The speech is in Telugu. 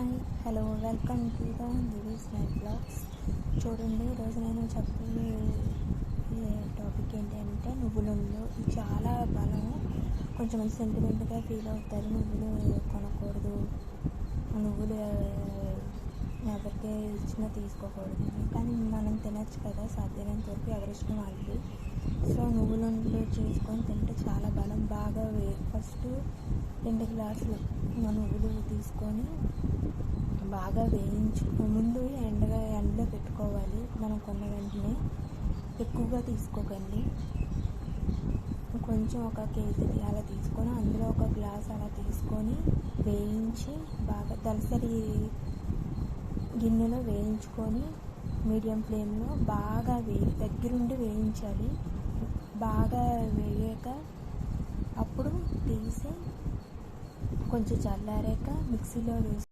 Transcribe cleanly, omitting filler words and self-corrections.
Hi hello welcome to the Divi's life blogs. చూడండి, ఈరోజు నేను చెప్పే టాపిక్ ఏంటి అంటే నువ్వులలో. ఇది చాలా బలం. కొంచెం సెంటిమెంట్గా ఫీల్ అవుతారు. నువ్వులు కొనకూడదు, నువ్వులు ఎవరికి ఇచ్చినా తీసుకోకూడదు, కానీ మనం తినచ్చు కదా, సాధ్యమైనంత వరకు ఎవరిష్టం వాళ్ళది. సో నువ్వులలో చేసుకొని తింటే చాలా బలం. బాగా ఫస్ట్ 2 గ్లాసులు నువ్వులు తీసుకొని బాగా ముందు ఎండలో పెట్టుకోవాలి. మనం కొన్న వెంటనే ఎక్కువగా తీసుకోకండి. కొంచెం 1 కేజీ అలా తీసుకొని అందులో 1 గ్లాస్ అలా తీసుకొని వేయించి బాగా దలసరి గిన్నెలో వేయించుకొని మీడియం ఫ్లేమ్లో బాగా దగ్గరుండి వేయించాలి. బాగా వేగాక అప్పుడు తీసి కొంచెం చల్లారాక మిక్సీలో వేసి